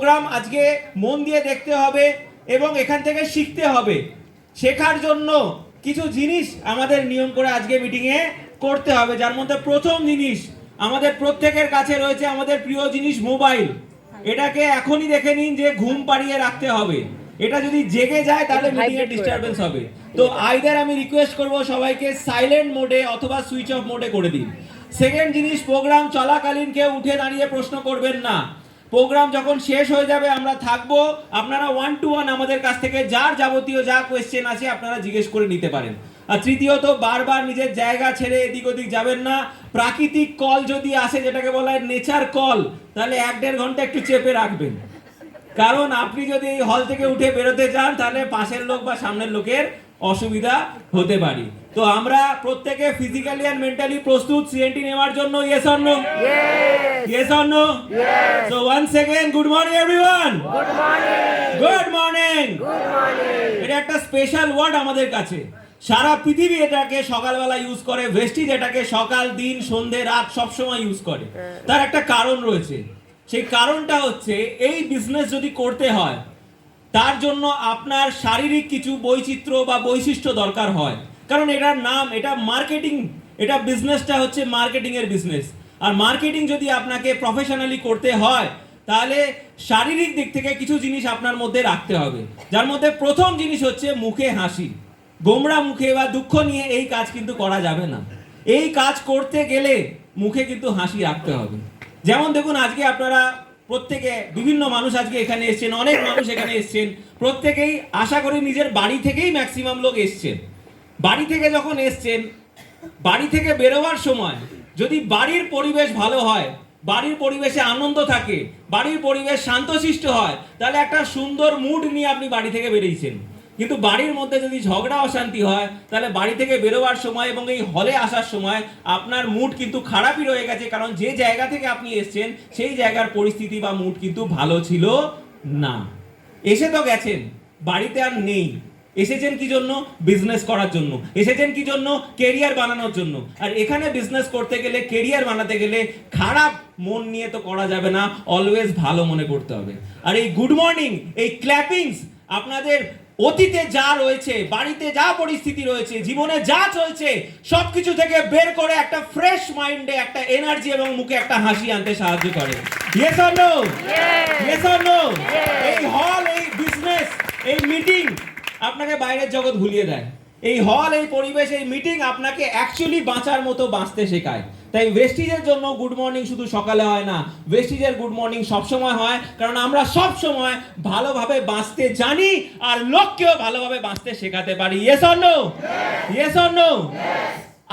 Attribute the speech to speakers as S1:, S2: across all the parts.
S1: Programme আজকে মন দিয়ে দেখতে হবে এবং এখান থেকে শিখতে হবে। শেখার জন্য কিছু জিনিস আমাদের নিয়ম করে আজকে মিটিংয়ে করতে হবে, যার মধ্যে প্রথম জিনিস আমাদের প্রত্যেকের কাছে রয়েছে আমাদের প্রিয় জিনিস মোবাইল। এটাকে এখনই দেখে নিন যে ঘুম পাড়িয়ে রাখতে হবে। এটা যদি জেগে যায় তাহলে মিটিং এর ডিস্টারবেন্স হবে। তো আইদার আমি রিকোয়েস্ট করব সবাইকে সাইলেন্ট মোডে অথবা সুইচ অফ মোডে করে দিন। সেকেন্ড জিনিস, প্রোগ্রাম চলাকালীন কেউ উঠে দাঁড়িয়ে প্রশ্ন করবেন না। প্রোগ্রাম যখন শেষ হয়ে যাবে আমরা থাকবো, আপনারা 1 to 1 আমাদের কাছ থেকে যার যাবতীয় যা কোয়েশ্চেন আছে আপনারা জিজ্ঞেস করে নিতে পারেন। আর তৃতীয়ত, বারবার নিজের জায়গা ছেড়ে এদিক ওদিক যাবেন না। প্রাকৃতিক কল যদি আসে, যেটাকে বলা হয় নেচার কল, তাহলে 1-1.5 ঘন্টা একটু চেপে রাখবেন। কারণ আপনি যদি এই হল থেকে উঠে বেরোতে চান তাহলে পাশের লোক বা সামনের লোকের অসুবিধা হতে পারে। তো আমরা প্রত্যেকে ফিজিক্যালি এন্ড মেন্টালি প্রস্তুত সিএনটি নেওয়ার জন্য? Yes or no? Yes or no? So once again good morning everyone.
S2: Good morning.
S1: Good morning.
S2: Good morning.
S1: এটা একটা স্পেশাল ওয়ার্ড আমাদের কাছে। সারা পৃথিবী এটাকে সকালবেলা ইউজ করে, ভেস্টিজ এটাকে সকাল দিন সন্ধে রাত সব সময় ইউজ করে। তার একটা কারণ রয়েছে। সেই কারণটা হচ্ছে এই বিজনেস যদি করতে হয় তার জন্য আপনার শারীরিক কিছু বৈচিত্র্য বা বৈশিষ্ট্য দরকার হয়। কারণ এটার নাম, এটা মার্কেটিং, এটা বিজনেসটা হচ্ছে মার্কেটিং এর বিজনেস। আর মার্কেটিং যদি আপনাকে প্রফেশনালি করতে হয় তাহলে শারীরিক দিক থেকে কিছু জিনিস আপনার মধ্যে রাখতে হবে, যার মধ্যে প্রথম জিনিস হচ্ছে মুখে হাসি। গোমড়া মুখে বা দুঃখ নিয়ে এই কাজ কিন্তু করা যাবে না। এই কাজ করতে গেলে মুখে কিন্তু হাসি রাখতে হবে। যেমন দেখুন, আজকে আপনারা প্রত্যেকে, বিভিন্ন মানুষ আজকে এখানে এসছেন, অনেক মানুষ এখানে এসছেন, প্রত্যেকেই আশা করি নিজের বাড়ি থেকেই ম্যাক্সিমাম লোক এসছেন। বাড়ি থেকে যখন এসছেন, বাড়ি থেকে বেরোবার সময় যদি বাড়ির পরিবেশ ভালো হয়, বাড়ির পরিবেশে আনন্দ থাকে, বাড়ির পরিবেশ শান্তশিষ্ট হয়, তাহলে একটা সুন্দর মুড নিয়ে আপনি বাড়ি থেকে বেরিয়েছেন। কিন্তু বাড়ির মধ্যে যদি ঝগড়া অশান্তি হয় তাহলে বাড়ি থেকে বেরোবার সময় এবং এই হলে আসার সময় আপনার মুড কিন্তু খারাপই রয়ে গেছে, কারণ যে জায়গা থেকে আপনি এসছেন সেই জায়গার পরিস্থিতি বা মুড কিন্তু ভালো ছিল না। এসে তো গেছেন, বাড়িতে আর নেই। এসেছেন কি জন্য? বিজনেস করার জন্য। এসেছেন কি জন্য? কেরিয়ার বানানোর জন্য। আর এখানে বিজনেস করতে গেলে, কেরিয়ার বানাতে গেলে খারাপ মন নিয়ে তো করা যাবে না, অলওয়েজ ভালো মনে করতে হবে। আর এই গুড মর্নিং, এই ক্ল্যাপিংস আপনাদের অতীতে যা রয়েছে, বাড়িতে যা পরিস্থিতি রয়েছে, জীবনে যা চলছে সবকিছু থেকে বের করে একটা ফ্রেশ মাইন্ডে একটা এনার্জি এবং মুখে একটা হাসি আনতে সাহায্য করে। Yes or no? Yes or no? এই হল, এই বিজনেস, এই মিটিং আপনাকে বাইরের জগৎ ভুলিয়ে দেয়। এই হল, এই পরিবেশ, এই মিটিং আপনাকে অ্যাকচুয়ালি বাঁচার মতো বাঁচতে শেখায়। তাই ওয়েস্টিজের জন্য গুড মর্নিং শুধু সকালে হয় না, ওয়েস্টিজের গুড মর্নিং সবসময় হয়, কারণ আমরা সব সময় ভালোভাবে বাঁচতে জানি আর লোককেও ভালোভাবে বাঁচতে শেখাতে পারি। Yes or no? Yes or no?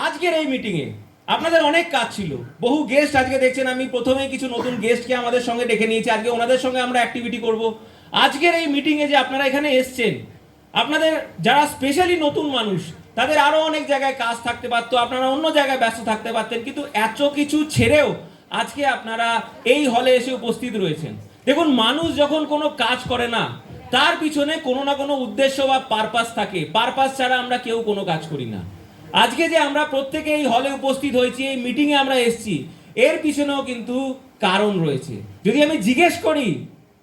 S1: আজকের এই মিটিংয়ে আপনাদের অনেক কাজ ছিল, বহু গেস্ট আজকে দেখছেন। আমি প্রথমেই কিছু নতুন গেস্টকে আমাদের সঙ্গে ডেকে নিয়েছি, আজকে ওনাদের সঙ্গে আমরা অ্যাক্টিভিটি করব। আজকের এই মিটিংয়ে যে আপনারা এখানে এসছেন, আপনাদের যারা স্পেশালি নতুন মানুষ, তাদের আরো অনেক জায়গায় কাজ থাকতে পারতো, আপনারা অন্য জায়গায় ব্যস্ত থাকতে পারতেন, কিন্তু এত কিছু ছেড়েও আজকে আপনারা এই হলে এসে উপস্থিত রয়েছেন। দেখুন, মানুষ যখন কোনো কাজ করে না, তার পিছনে কোনো না কোনো উদ্দেশ্য বা পারপাস থাকে। পারপাস ছাড়া আমরা কেউ কোনো কাজ করি না। আজকে যে আমরা প্রত্যেকে এই হলে উপস্থিত হয়েছি, এই মিটিংয়ে আমরা এসেছি, এর পিছনেও কিন্তু কারণ রয়েছে। যদি আমি জিজ্ঞেস করি,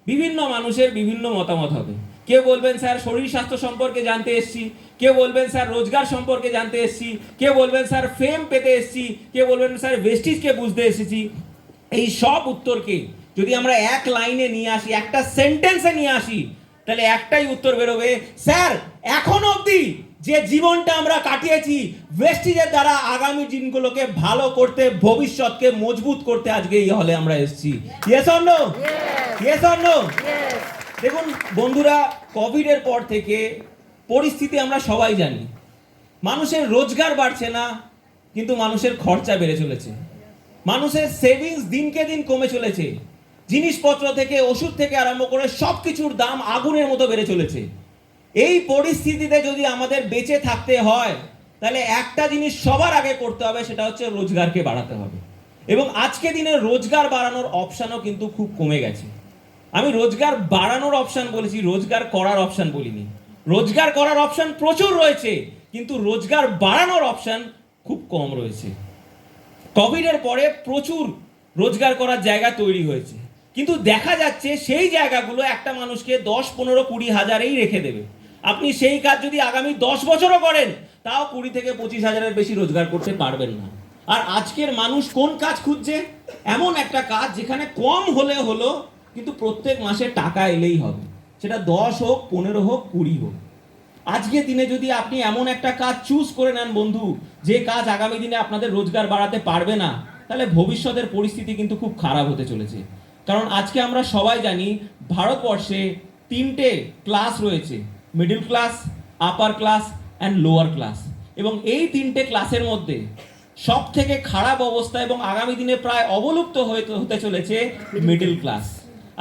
S1: বিভিন্ন মানুষের বিভিন্ন মতামত হবে। কেউ বলবেন স্যার শরীর স্বাস্থ্য সম্পর্কে জানতে এসেছি, কেউ বলবেন স্যার রোজগার সম্পর্কে জানতে এসেছি, কেউ বলবেন স্যার ফেম পেতে এসেছি, কেউ বলবেন স্যার ভেস্টিজকে বুঝতে এসেছি। এই সব উত্তরকে যদি আমরা এক লাইনে নিয়ে আসি, একটা সেন্টেন্সে নিয়ে আসি, তাহলে একটাই উত্তর বেরোবে, স্যার এখন অবধি যে জীবনটা আমরা কাটিয়েছি ওয়েস্টিজের দ্বারা আগামী দিনগুলোকে ভালো করতে, ভবিষ্যৎকে মজবুত করতে আজকে এই হলে আমরা এসেছি। Yes or no? Yes or no? দেখুন বন্ধুরা, কোভিডের পর থেকে পরিস্থিতি আমরা সবাই জানি। মানুষের রোজগার বাড়ছে না, কিন্তু মানুষের খরচা বেড়ে চলেছে। মানুষের সেভিংস দিনকে দিন কমে চলেছে। জিনিসপত্র থেকে, ওষুধ থেকে আরম্ভ করে সবকিছুর দাম আগুনের মতো বেড়ে চলেছে। এই পরিস্থিতিতে যদি আমাদের বেঁচে থাকতে হয় তাহলে একটা জিনিস সবার আগে করতে হবে, সেটা হচ্ছে রোজগারকে বাড়াতে হবে। এবং আজকে দিনে রোজগার বাড়ানোর অপশানও কিন্তু খুব কমে গেছে। আমি রোজগার বাড়ানোর অপশন বলেছি, রোজগার করার অপশন বলিনি। রোজগার করার অপশন প্রচুর রয়েছে, কিন্তু রোজগার বাড়ানোর অপশন খুব কম রয়েছে। কোভিডের পরে প্রচুর রোজগার করার জায়গা তৈরি হয়েছে। কিন্তু দেখা যাচ্ছে সেই জায়গাগুলো একটা মানুষকে 10, 15, 20 হাজারেই রেখে দেবে। আপনি সেই কাজ যদি আগামী 10 বছরও করেন তাও 20 থেকে 25 হাজারের বেশি রোজগার করতে পারবেন না। আর আজকের মানুষ কোন কাজ খুঁজছে? এমন একটা কাজ যেখানে কম হলে হলো, কিন্তু প্রত্যেক মাসে টাকা এলেই হবে, সেটা 10 হোক, 15 হোক, 20 হোক। আজকের দিনে যদি আপনি এমন একটা কাজ চুজ করে নেন বন্ধু, যে কাজ আগামী দিনে আপনাদের রোজগার বাড়াতে পারবে না, তাহলে ভবিষ্যতের পরিস্থিতি কিন্তু খুব খারাপ হতে চলেছে। কারণ আজকে আমরা সবাই জানি ভারতবর্ষে 3টে ক্লাস রয়েছে, middle class, upper class and lower class. এবং এই 3টে ক্লাসের মধ্যে সব থেকে খারাপ অবস্থা এবং আগামী দিনে প্রায় অবলুপ্ত হতে চলেছে মিডল ক্লাস।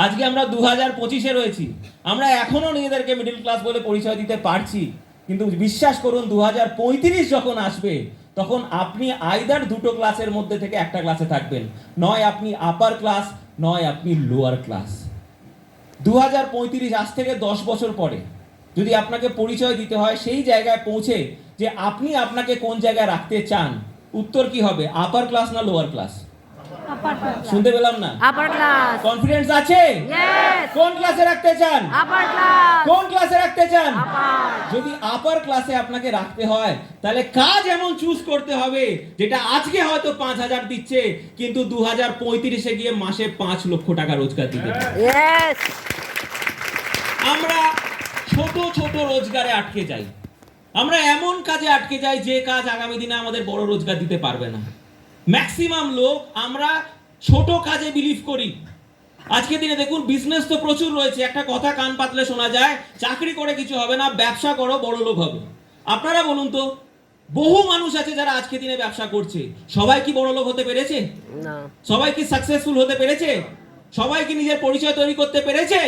S1: আজকে আমরা 2025-এ রয়েছি, আমরা এখনো নিজেদেরকে মিডল ক্লাস বলে পরিচয় দিতে পারছি, কিন্তু বিশ্বাস করুন 2035 যখন আসবে তখন আপনি আইদার দুটো ক্লাসের মধ্যে থেকে একটা ক্লাসে থাকবেন, নয় আপনি আপার ক্লাস, নয় আপনি লোয়ার ক্লাস। 2035 আজ থেকে 10 বছর পরে যদি আপনাকে পরিচয় দিতে হয় সেই জায়গায় পৌঁছে যে আপনি আপনাকে কোন জায়গায় রাখতে চান, উত্তর কি হবে? আপার ক্লাস না লোয়ার ক্লাস?
S2: Upper class.
S1: শুনতে পেলাম না।
S2: Upper class.
S1: কনফিডেন্স আছে?
S2: ইয়েস।
S1: কোন ক্লাসে রাখতে চান?
S2: Upper class.
S1: কোন ক্লাসে রাখতে চান?
S2: আপার।
S1: যদি আপার ক্লাসে আপনাকে রাখতে হয় তাহলে কাজ এমন চুজ করতে হবে যেটা আজকে হয়তো 5,000 দিচ্ছে, কিন্তু 2035-এ গিয়ে মাসে 5 লক্ষ টাকা রোজগার দিতে পারে।
S2: ইয়েস।
S1: আমরা ছোট ছোট রোজগারে আটকে যাই, আমরা এমন কাজে আটকে যাই যে কাজ আগামী দিনে আমাদের বড় রোজগার দিতে পারবে না। ম্যাক্সিমাম লোক আমরা ছোট কাজে বিলিভ করি। আজকে দিনে দেখুন বিজনেস তো প্রচুর রয়েছে, একটা কথা কান পাতলে শোনা যায়, চাকরি করে কিছু হবে না, ব্যবসা করো বড় লোক হবে। আপনারা বলুন তো, বহু মানুষ আছে যারা আজকে দিনে ব্যবসা করছে, সবাই কি বড় লোক হতে পেরেছে?
S2: না।
S1: সবাই কি সাকসেসফুল হতে পেরেছে? সবাই কি নিজের পরিচয় তৈরি করতে পেরেছে?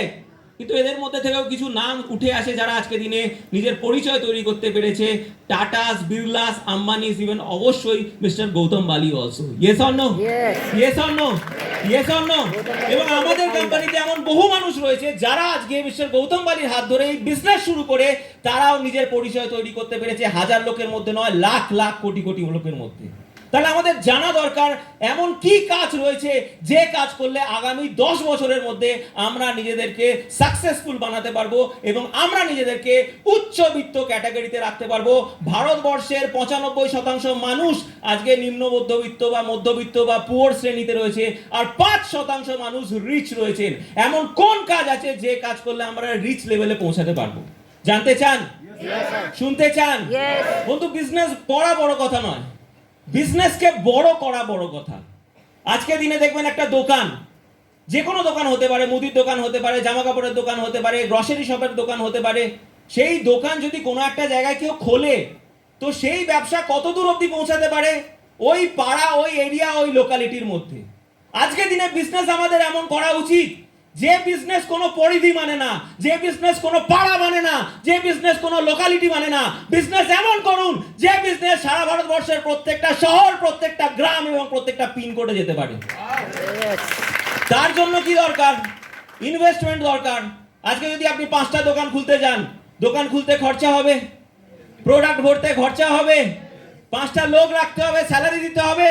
S1: কিন্তু এদের মধ্যে থেকেও কিছু নাম উঠে আসে যারা আজকে দিনে নিজের পরিচয় তৈরি করতে পেরেছে। টাটাস, বিড়লাস, আম্বানিস, ইভেন অবশ্যই মিস্টার গৌতম বালি also. Yes or no?
S2: Yes.
S1: Yes or no? Yes or no? এবং আমাদের কোম্পানিতে এমন বহু মানুষ রয়েছে যারা আজকে মিস্টার গৌতম বালির হাত ধরে এই বিজনেস শুরু করে তারাও নিজের পরিচয় তৈরি করতে পেরেছে, হাজার লোকের মধ্যে নয়, লাখ লাখ কোটি কোটি লোকের মধ্যে। তাহলে আমাদের জানা দরকার এমন কি কাজ রয়েছে যে কাজ করলে আগামী 10 বছরের মধ্যে আমরা নিজেদেরকে সাকসেসফুল বানাতে পারবো এবং আমরা নিজেদেরকে উচ্চবিত্ত ক্যাটাগরিতে রাখতে পারবো। ভারতবর্ষের 95% মানুষ আজকে নিম্ন মধ্যবিত্ত বা মধ্যবিত্ত বা পুয়ার শ্রেণীতে রয়েছে, আর 5% মানুষ রিচ রয়েছেন। এমন কোন কাজ আছে যে কাজ করলে আমরা রিচ লেভেলে পৌঁছাতে পারবো? জানতে চান? শুনতে চান?
S2: Yes.
S1: বন্ধু, বিজনেস পড়া বড় কথা নয়, বিজনেসকে বড় করা বড় কথা। আজকে দিনে দেখবেন একটা দোকান, যে কোনো দোকান হতে পারে, মুদির দোকান হতে পারে, জামা কাপড়ের দোকান হতে পারে, গ্রসারি শপের দোকান হতে পারে। সেই দোকান যদি কোনো একটা জায়গায় কেউ খোলে তো সেই ব্যবসা কত দূর অবধি পৌঁছাতে পারে? ওই পাড়া, ওই এরিয়া, ওই লোকালিটির মধ্যে। আজকে দিনে বিজনেস আমাদের এমন করা উচিত যে বিজনেস কোনো পরিধি মানে না, যে বিজনেস কোনো পাড়া মানে না, যে বিজনেস কোনো লোকালিটি মানে না। বিজনেস এমন করুন যে বিজনেস সারা ভারতবর্ষের প্রত্যেকটা শহর, প্রত্যেকটা গ্রাম এবং প্রত্যেকটা পিনকোডে যেতে পারে। তার জন্য কি দরকার? ইনভেস্টমেন্ট দরকার। আজকে যদি আপনি 5টা দোকান খুলতে যান, দোকান খুলতে খরচা হবে, প্রোডাক্ট ভরতে খরচা হবে, 5টা লোক রাখতে হবে, স্যালারি দিতে হবে।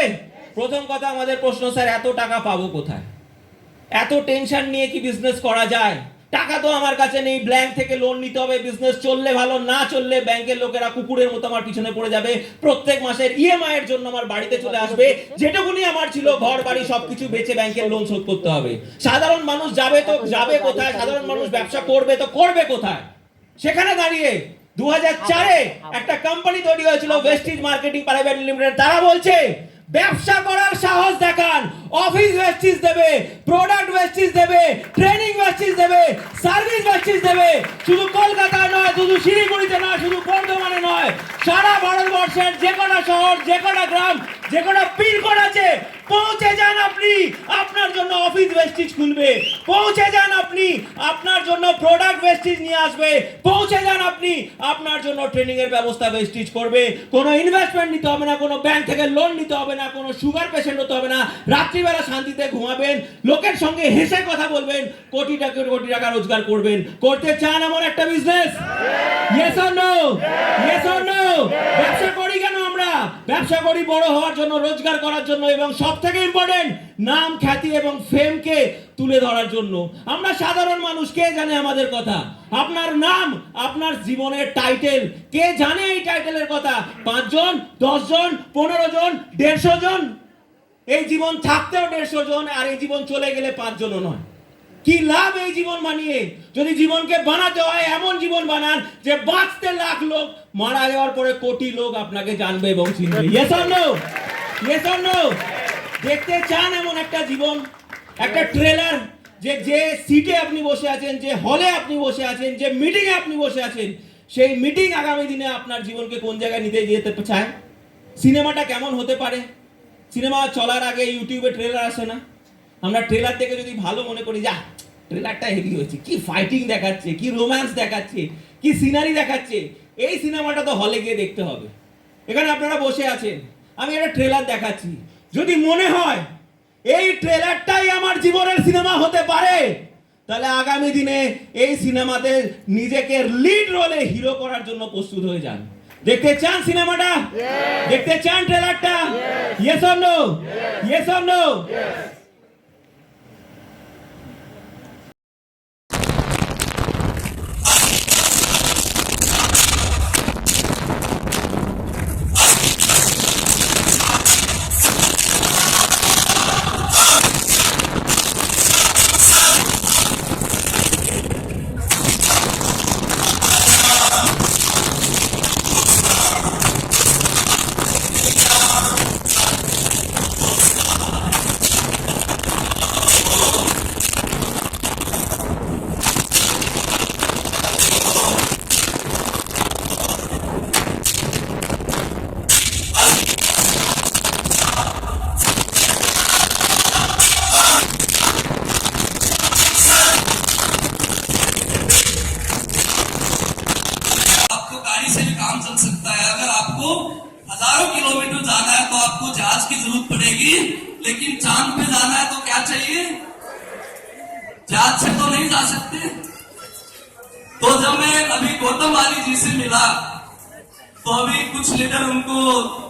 S1: প্রথম কথা আমাদের প্রশ্ন, স্যার এত টাকা পাবো কোথায়? এত টেনশন নিয়ে কি বিজনেস করা যায়? টাকা তো আমার কাছে নেই, ব্যাংক থেকে লোন নিতে হবে, বিজনেস চললে ভালো, না চললে ব্যাংকের লোকেরা কুকুরের মতো আমার পিছনে পড়ে যাবে, প্রত্যেক মাসের ইএমআই এর জন্য আমার বাড়িতে চলে আসবে, যেটুকুনি আমার ছিল ঘর বাড়ি সবকিছু বেচে ব্যাংকের লোন শোধ করতে হবে। সাধারণ মানুষ যাবে তো যাবে কোথায়? সাধারণ মানুষ ব্যবসা করবে তো করবে কোথায়? সেখানে দাঁড়িয়ে 2004-এ একটা কোম্পানি তৈরি হয়েছিল, ওয়েস্টিজ মার্কেটিং প্রাইভেট লিমিটেড। তারা বলছে ব্যবসা করার সাহস দেখান, অফিস ওয়েস্টিজ দেবে, প্রোডাক্ট ওয়েস্টিজ দেবে, ট্রেনিং ওয়েস্টিজ দেবে, সার্ভিস ওয়েস্টিজ দেবে। শুধু কলকাতায় নয়, শুধু শিলিগুড়িতে নয়, শুধু বর্ধমানে নয়, সারা ভারতবর্ষের যে কটা শহর, যে কটা গ্রাম, যে কটা পিনকোড আছে, পৌঁছে যান আপনি, আপনার জন্য অফিস ওয়েস্টিজ খুলবে। পৌঁছে যান আপনি, আপনার জন্য প্রোডাক্ট ওয়েস্টিজ নিয়ে আসবে। পৌঁছে যান আপনি, আপনার জন্য ট্রেনিং এর ব্যবস্থা ওয়েস্টিজ করবে। কোনো ইনভেস্টমেন্ট নিতে হবে না, কোনো ব্যাংক থেকে লোন নিতে হবে না, কোনো সুগার পেশেন্ট হতে হবে না, রাত্রিবেলা শান্তিতে ঘুমাবেন, লোকের সঙ্গে হেসে কথা বলবেন, কোটি টাকা রোজগার করবেন। করতে চান এমন একটা business? Yes or no? Yes or no? ব্যবসা করি কেন আমরা? ব্যবসা করি বড় হওয়ার জন্য, রোজগার করার জন্য, এবং সব থেকে ইম্পর্টেন্ট নাম, খ্যাতি এবং ফেমকে তুলে ধরার জন্য। আমরা সাধারণ মানুষ, কে জানে আমাদের কথা? আপনার নাম, আপনার জীবনের টাইটেল, কে জানে এই টাইটেলের কথা? 5 জন, 10 জন, 15 জন, 150 জন? এই জীবন থাকতেও 150 জন, আর এই জীবন চলে গেলে 5 জনও নয়। কি লাভ এই জীবন বানিয়ে? যদি জীবনকে বানাতে হয়, এমন জীবন বানান যে বাঁচতে লাখ লোক, মারা যাওয়ার পরে কোটি লোক আপনাকে জানবে এবং চিনবে। Yes or no? Yes or no? দেখতে চান এমন একটা জীবন, একটা ট্রেলার, যে সিটে আপনি বসে আছেন, যে হলে আপনি বসে আছেন, যে মিটিং এ আপনি বসে আছেন, সেই মিটিং আগামী দিনে আপনার জীবনকে কোন জায়গায় নিতে যেতে চায়? সিনেমাটা কেমন হতে পারে? সিনেমা চলার আগে ইউটিউবে ট্রেলার আসে না? আমরা ট্রেলার থেকে যদি ভালো মনে করি, যা ট্রেলারটা হেভি হয়েছে, কি ফাইটিং দেখাচ্ছে, কি রোম্যান্স দেখাচ্ছে, কি সিনারি দেখাচ্ছে, এই সিনেমাটা তো হলে গিয়ে দেখতে হবে। এখানে আপনারা বসে আছেন, আমি একটা ট্রেলার দেখাচ্ছি, যদি মনে হয় এই ট্রেলারটাই আমার জীবনের সিনেমা হতে পারে, তাহলে আগামী দিনে এই সিনেমাতে নিজেকে লিড রোলে হিরো করার জন্য প্রস্তুত হয়ে যান। দেখতে চান সিনেমাটা? দেখতে চান ট্রেলারটা? Yes or no? Yes or no?
S3: आपको गाड़ी से भी काम चल सकता है। अगर आपको हजारों किलोमीटर जाना है तो आपको जहाज की जरूरत पड़ेगी, लेकिन चांद पे जाना है तो क्या चाहिए? जहाज से तो नहीं जा सकते। तो जब मैं अभी गौतम वाली जी से मिला, तो अभी कुछ लीडर उनको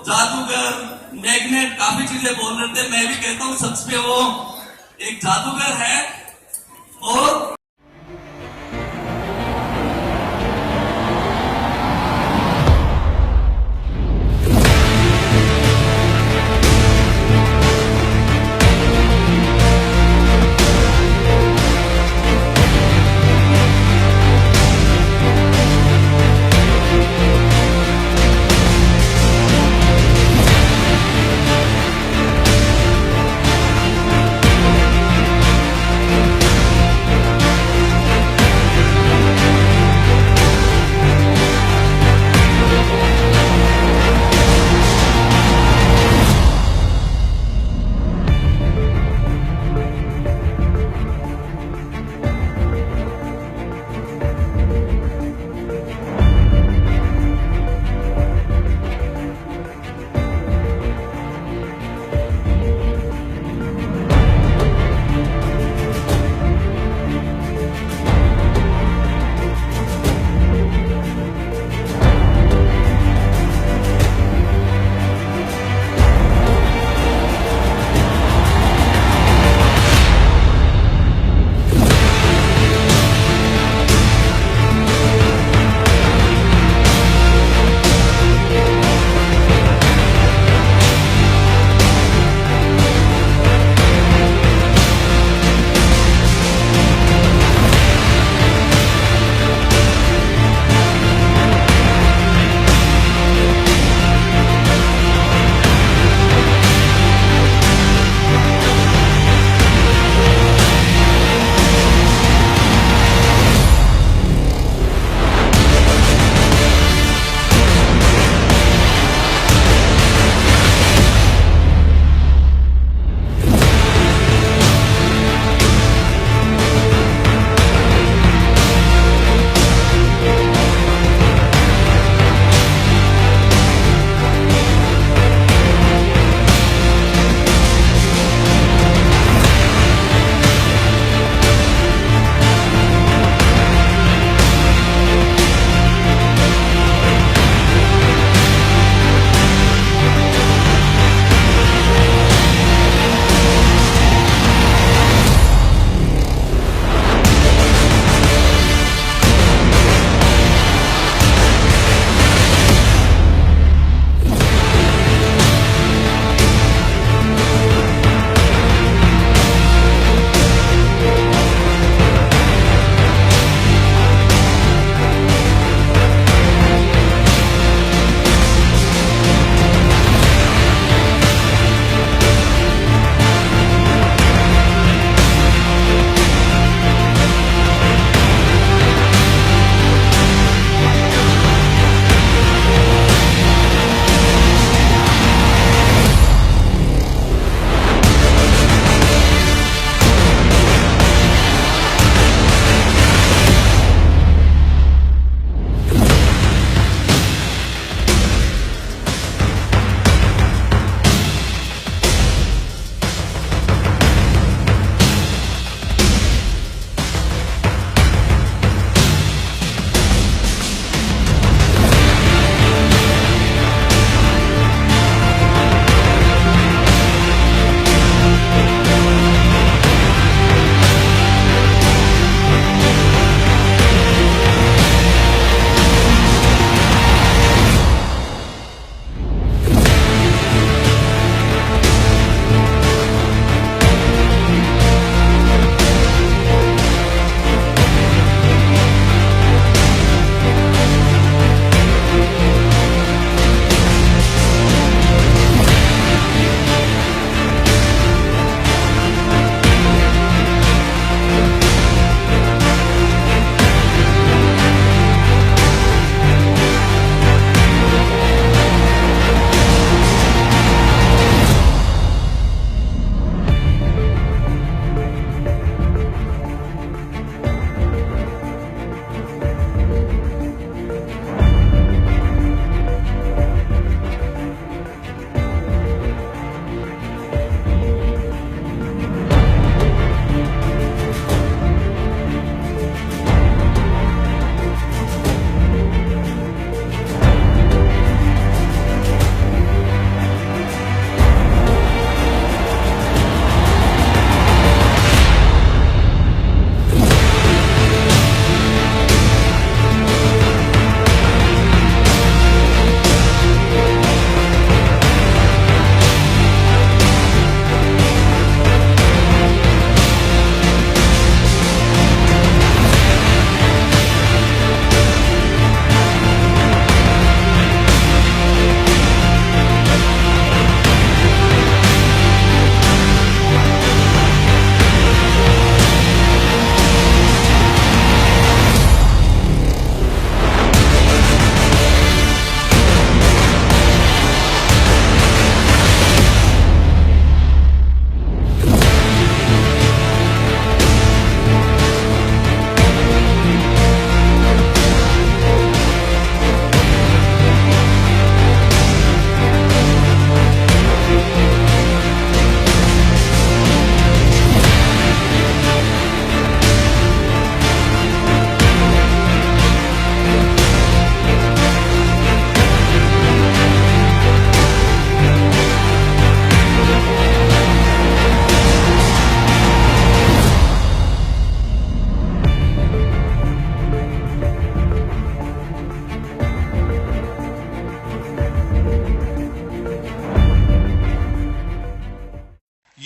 S3: जादूगर, मैग्नेट, काफी चीजें बोल रहे थे। मैं भी कहता हूँ सच पे वो एक जादूगर है। और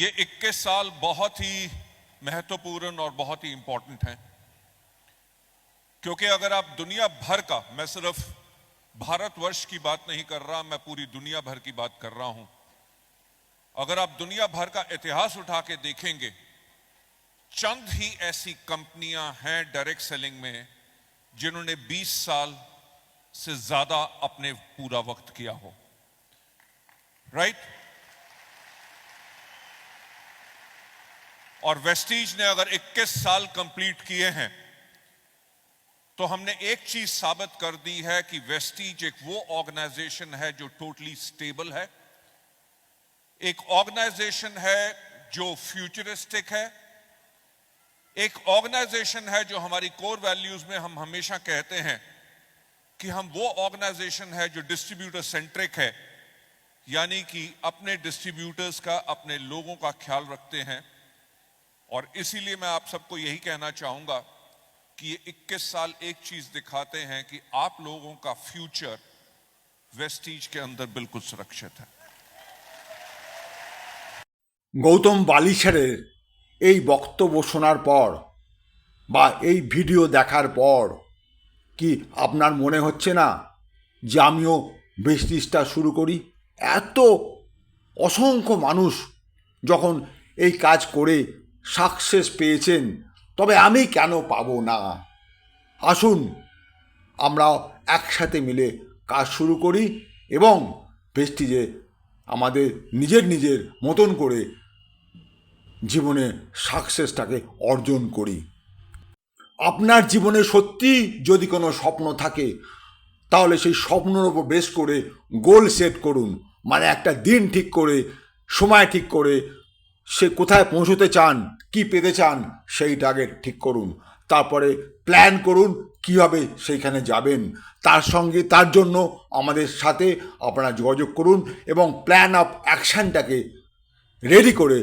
S4: ये 21 साल बहुत ही महत्वपूर्ण और बहुत ही इंपॉर्टेंट हैं, क्योंकि अगर आप दुनिया भर का, मैं सिर्फ भारतवर्ष की बात नहीं कर रहा, मैं पूरी दुनिया भर की बात कर रहा हूं, अगर आप दुनिया भर का इतिहास उठा के देखेंगे, चंद ही ऐसी कंपनियां हैं डायरेक्ट सेलिंग में जिन्होंने 20 साल से ज्यादा अपने पूरा वक्त किया हो, राइट? और वेस्टीज ने अगर 21 साल कंप्लीट किए हैं तो हमने एक चीज साबित कर दी है कि वेस्टीज एक वो ऑर्गेनाइजेशन है जो टोटली स्टेबल है, एक ऑर्गेनाइजेशन है जो फ्यूचरिस्टिक है, एक ऑर्गेनाइजेशन है जो हमारी कोर वैल्यूज में हम हमेशा कहते हैं कि हम वो ऑर्गेनाइजेशन है जो डिस्ट्रीब्यूटर सेंट्रिक है, यानी कि अपने डिस्ट्रीब्यूटर्स का, अपने लोगों का ख्याल रखते हैं। और इसीलिए मैं आप सबको यही कहना चाहूंगा कि ये 21 साल एक चीज दिखाते हैं कि आप लोगों का फ्यूचर वेस्टीज के अंदर बिल्कुल सुरक्षित है।
S5: গৌতম বালিশেরের এই বক্তব্য শোনার পর বা এই ভিডিও দেখার পর কি আপনার মনে হচ্ছে না যে আমিও বিজনেসটা শুরু করি? এত অসংখ্য মানুষ যখন এই কাজ করে সাকসেস পেয়েছেন, তবে আমি কেন পাবো না? আসুন আমরা একসাথে মিলে কাজ শুরু করি এবং প্রেস্টিজে আমাদের নিজের মতন করে জীবনে সাকসেসটাকে অর্জন করি। আপনার জীবনে সত্যি যদি কোনো স্বপ্ন থাকে তাহলে সেই স্বপ্নের উপর বেস করে গোল সেট করুন, মানে একটা দিন ঠিক করে, সময় ঠিক করে, সে কোথায় পৌঁছতে চান, কি পেতে চান সেই টার্গেট ঠিক করুন। তারপরে প্ল্যান করুন কীভাবে সেইখানে যাবেন। তার জন্য আমাদের সাথে আপনারা যোগাযোগ করুন এবং প্ল্যান অফ অ্যাকশানটাকে রেডি করে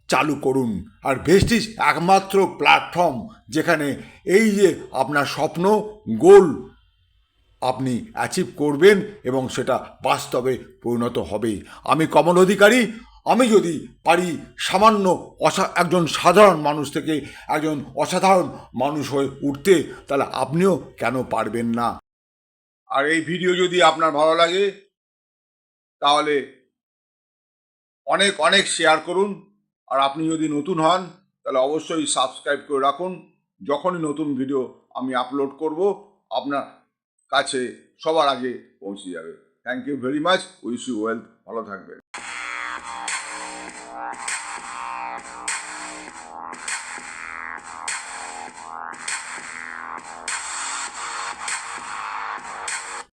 S5: চালু করুন। আর ভেস্টিজ একমাত্র প্ল্যাটফর্ম যেখানে এই যে আপনার স্বপ্ন, গোল আপনি অ্যাচিভ করবেন এবং সেটা বাস্তবে পরিণত হবে। আমি কমল অধিকারী। আমি যদি পারি সামান্য একজন সাধারণ মানুষ থেকে একজন অসাধারণ মানুষ হয়ে উঠতে, তাহলে আপনিও কেন পারবেন না? আর এই ভিডিও যদি আপনার ভালো লাগে তাহলে অনেক শেয়ার করুন। আর আপনি যদি নতুন হন তাহলে অবশ্যই সাবস্ক্রাইব করে রাখুন। যখনই নতুন ভিডিও আমি আপলোড করব আপনার কাছে সবার আগে পৌঁছে যাবে। Thank you very much. Wish you wealth. ভালো থাকবেন।